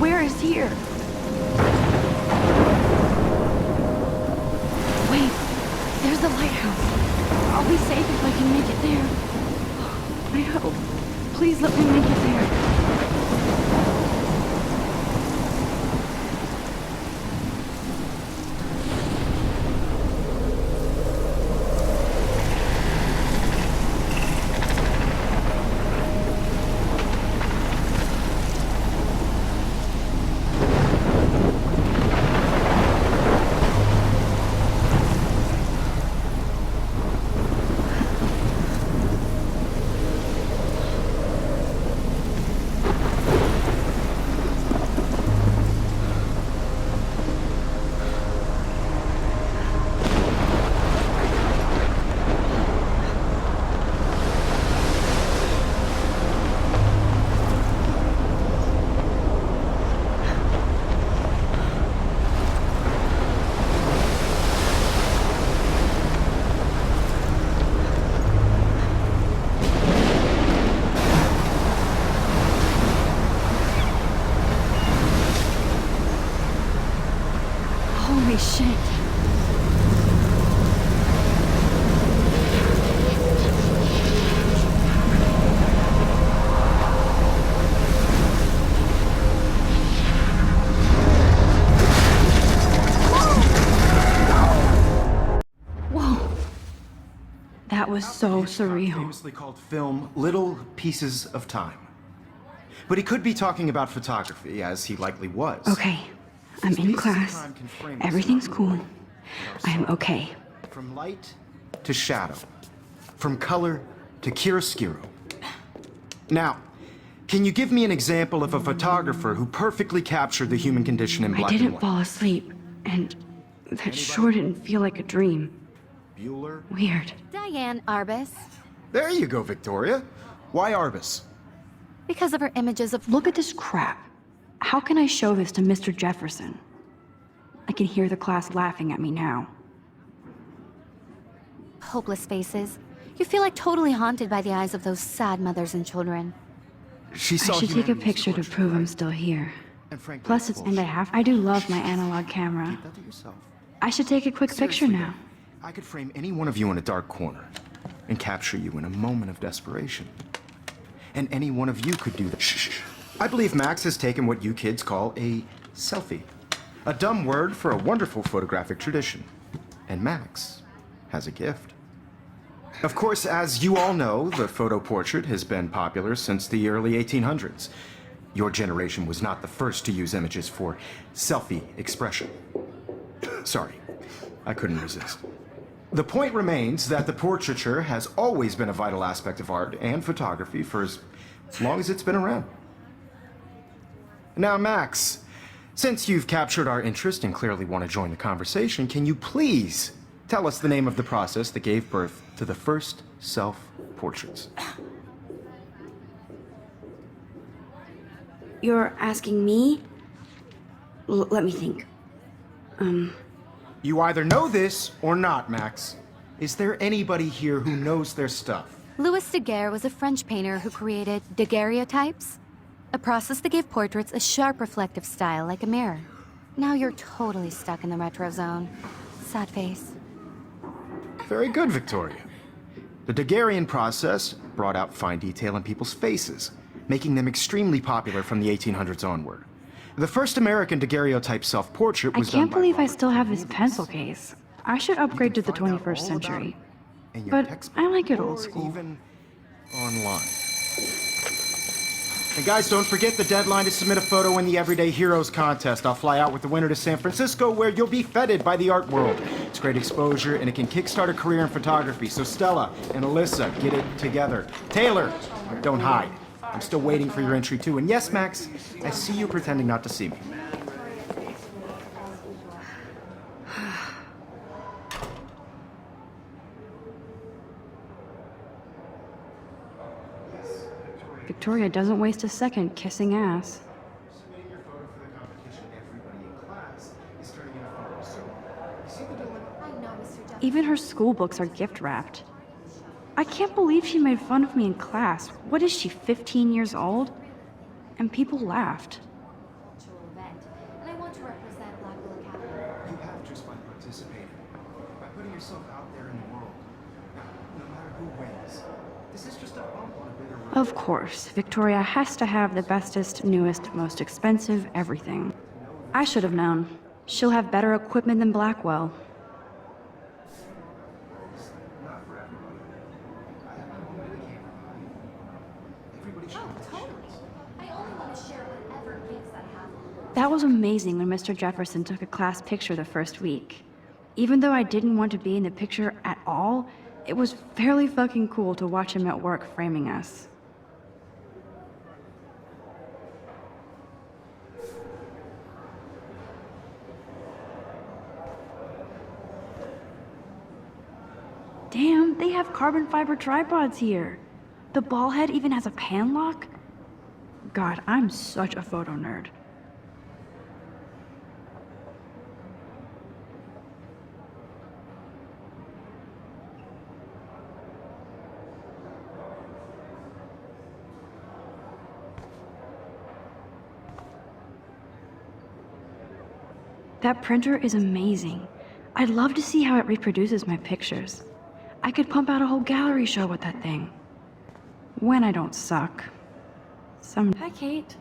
Where is here? Wait, there's the lighthouse. I'll be safe if I can make it there. I hope. Please let me make it there. Holy shit. Whoa. That was so surreal. Famously called film Little Pieces of Time. But he could be talking about photography, as he likely was. Okay. I'm in class. Everything's cool. I'm okay. From light to shadow. From color to chiaroscuro. Now, can you give me an example of a photographer who perfectly captured the human condition in black and I didn't white? fall asleep, and that sure didn't feel like a dream. Bueller? Weird. Diane Arbus. There you go, Victoria. Why Arbus? Because of her images of... Look at this crap. How can I show this to Mr. Jefferson? I can hear the class laughing at me now. hopeless faces. You feel like totally haunted by the eyes of those sad mothers and children. I should take a picture to prove I'm still here. Plus, I do love my analog camera. Keep that to yourself. I should take a quick picture now. I could frame any one of you in a dark corner and capture you in a moment of desperation. And any one of you could do that. Shh. I believe Max has taken what you kids call a selfie. A dumb word for a wonderful photographic tradition. And Max has a gift. Of course, as you all know, the photo portrait has been popular since the early 1800s. Your generation was not the first to use images for selfie expression. Sorry, I couldn't resist. The point remains that the portraiture has always been a vital aspect of art and photography for as long as it's been around. Now, Max, since you've captured our interest and clearly want to join the conversation, can you please tell us the name of the process that gave birth to the first self-portraits? You're asking me? Let me think. You either know this or not, Max. Is there anybody here who knows their stuff? Louis Daguerre was a French painter who created daguerreotypes, a process that gave portraits a sharp reflective style like a mirror. Now you're totally stuck in the retro zone. Sad face. Very good, Victoria. The Daguerrean process brought out fine detail in people's faces, making them extremely popular from the 1800s onward. The first American daguerreotype self-portrait was done by... I can't believe I still have this pencil case. I should upgrade to the 21st century. But I like it old school. Even online. And guys, don't forget the deadline to submit a photo in the Everyday Heroes contest. I'll fly out with the winner to San Francisco, where you'll be feted by the art world. It's great exposure, and it can kickstart a career in photography. So Stella and Alyssa, get it together. Taylor, don't hide. I'm still waiting for your entry too. And yes, Max, I see you pretending not to see me. Victoria doesn't waste a second kissing ass. Submitting your photo for the competition, everybody in class is turning in a photo. So, you see the dilemma? I know, Mr. Jefferson. Even her school books are gift wrapped. I can't believe she made fun of me in class. What is she, 15 years old? And people laughed. to represent Blackwell Academy. You have just by participating, by putting yourself out there in the world. Now, no matter who wins, this is just a bump on a bigger road. Of course, Victoria has to have the bestest, newest, most expensive everything. I should have known. She'll have better equipment than Blackwell. Not for everybody. I have my own camera. Everybody should have Totally. I only want to share whatever gifts I have. That was amazing when Mr. Jefferson took a class picture the first week. Even though I didn't want to be in the picture at all, it was fairly fucking cool to watch him at work framing us. Damn, they have carbon fiber tripods here. The ball head even has a pan lock? God, I'm such a photo nerd. That printer is amazing. I'd love to see how it reproduces my pictures. I could pump out a whole gallery show with that thing. When I don't suck. Hi, Kate.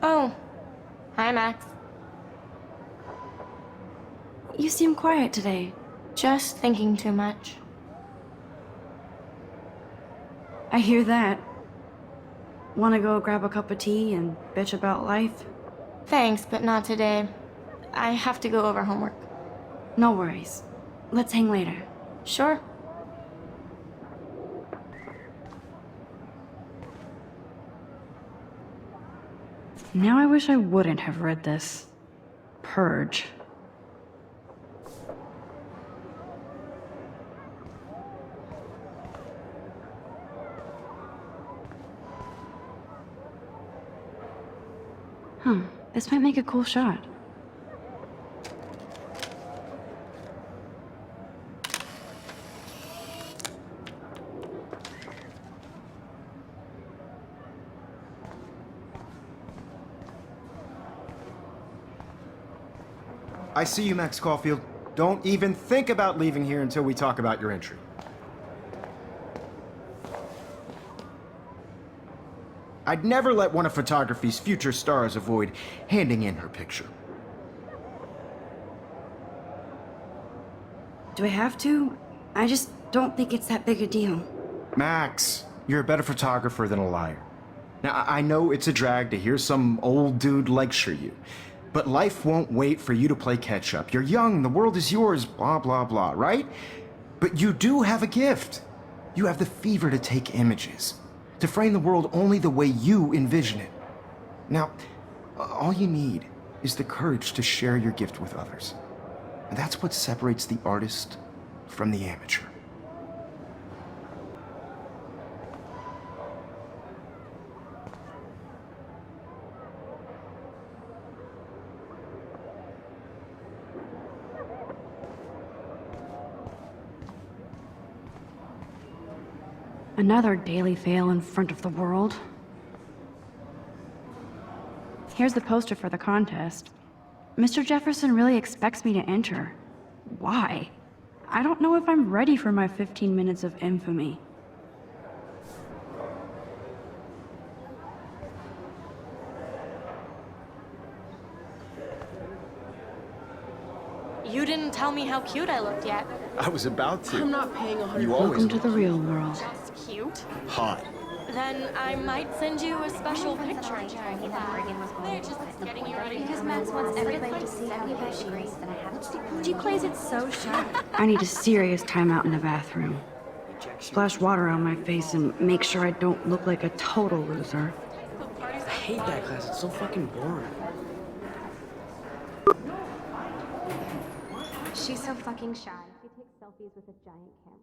Oh. Hi, Max. You seem quiet today. Just thinking too much. I hear that. Wanna go grab a cup of tea and bitch about life? Thanks, but not today. I have to go over homework. No worries. Let's hang later. Sure. Now I wish I wouldn't have read this. Purge. This might make a cool shot. I see you, Max Caulfield. Don't even think about leaving here until we talk about your entry. I'd never let one of photography's future stars avoid handing in her picture. Do I have to? I just don't think it's that big a deal. Max, you're a better photographer than a liar. Now, I know it's a drag to hear some old dude lecture you, but life won't wait for you to play catch-up. You're young, the world is yours, blah, blah, blah, right? But you do have a gift. You have the fever to take images, to frame the world only the way you envision it. Now, all you need is the courage to share your gift with others. And that's what separates the artist from the amateur. Another daily fail in front of the world. Here's the poster for the contest. Mr. Jefferson really expects me to enter. Why? I don't know if I'm ready for my 15 minutes of infamy. You didn't tell me how cute I looked yet. I was about to. I'm not paying 100. You always Welcome to the real world. Just cute? hot. Then I might send you a special picture. They're just getting you ready. Because Max wants everybody to see how good she is. She plays it so sharp. I need a serious timeout in the bathroom. Splash water on my face and make sure I don't look like a total loser. I hate that class. It's so fucking boring. She's so fucking shy. She takes selfies with a giant camera.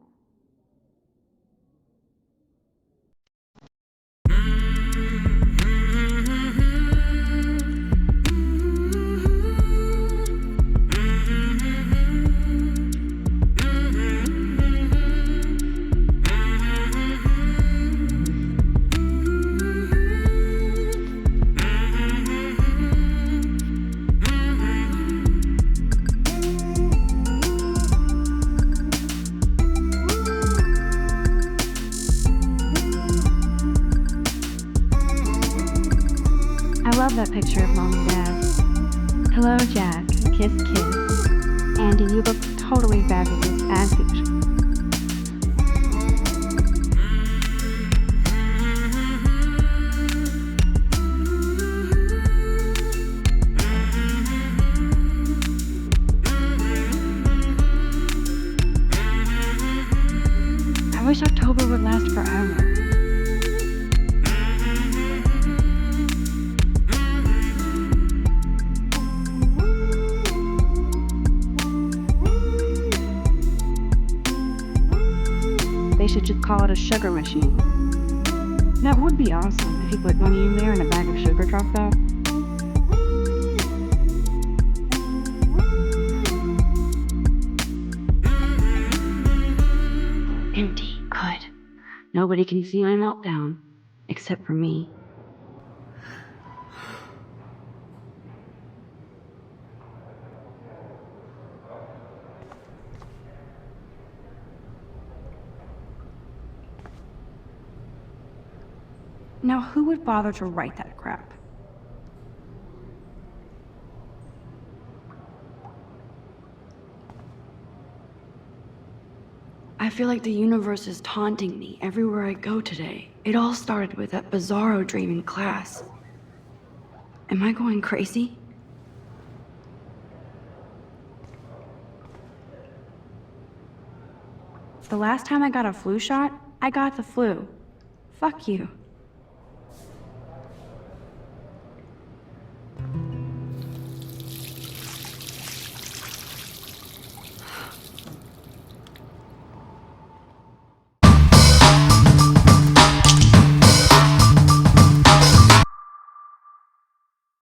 Hello, Jack. Kiss, kiss. Andy, you look totally fabulous, as usual. I wish October would last forever. They should just call it a sugar machine. That would be awesome if you put money in there and a bag of sugar dropped out. Empty. Good. Nobody can see my meltdown. Except for me. Now, who would bother to write that crap? I feel like the universe is taunting me everywhere I go today. It all started with that bizarro dream in class. Am I going crazy? The last time I got a flu shot, I got the flu. Fuck you.